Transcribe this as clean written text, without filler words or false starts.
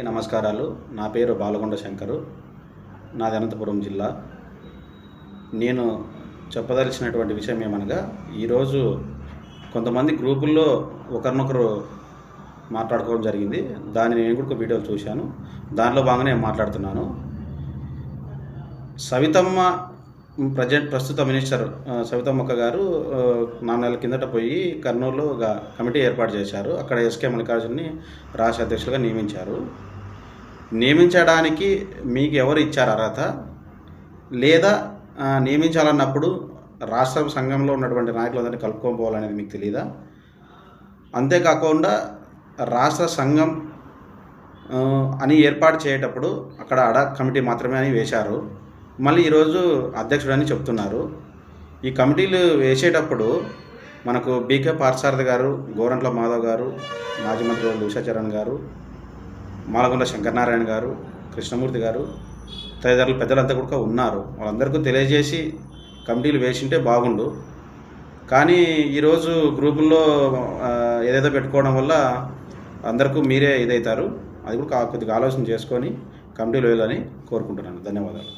నమస్కారాలు. నా పేరు బాలకొండ శంకరు. నాది అనంతపురం జిల్లా. నేను చెప్పదలిచినటువంటి విషయం ఏమనగా, ఈరోజు కొంతమంది గ్రూపుల్లో ఒకరినొకరు మాట్లాడుకోవడం జరిగింది. దాన్ని నేను కూడా ఒక వీడియోలు చూశాను. దానిలో భాగంగా నేను మాట్లాడుతున్నాను. సవితమ్మ ప్రస్తుత మినిస్టర్ సవితమ్మక్క గారు 4 నెలల కిందట పోయి కర్నూలులో ఒక కమిటీ ఏర్పాటు చేశారు. అక్కడ ఎస్కే మల్లికార్జున్ని రాష్ట్ర అధ్యక్షులుగా నియమించారు. నియమించడానికి మీకు ఎవరు ఇచ్చారు అర్హత? లేదా నియమించాలన్నప్పుడు రాష్ట్ర సంఘంలో ఉన్నటువంటి నాయకులందరినీ కలుపుకొని పోవాలనేది మీకు తెలీదా? అంతేకాకుండా రాష్ట్ర సంఘం అని ఏర్పాటు చేసేటప్పుడు అక్కడ అడాక్ కమిటీ మాత్రమే అని వేశారు. మళ్ళీ ఈరోజు అధ్యక్షుడని చెప్తున్నారు. ఈ కమిటీలు వేసేటప్పుడు మనకు బీకే పార్థసారథి గారు, గోరంట్ల మాధవ్ గారు, మాజీ మంత్రి ఉషాచరణ్ గారు, మాలగుండ్ల శంకరనారాయణ గారు, కృష్ణమూర్తి గారు తదితరులు పెద్దలంతా కూడా ఉన్నారు. వాళ్ళందరికీ తెలియజేసి కమిటీలు వేసింటే బాగుండు. కానీ ఈరోజు గ్రూపుల్లో ఏదేదో పెట్టుకోవడం వల్ల అందరికీ మీరే ఇదవుతారు. అది కూడా కొద్దిగా ఆలోచన చేసుకొని కమిటీలు వేయాలని కోరుకుంటున్నాను. ధన్యవాదాలు.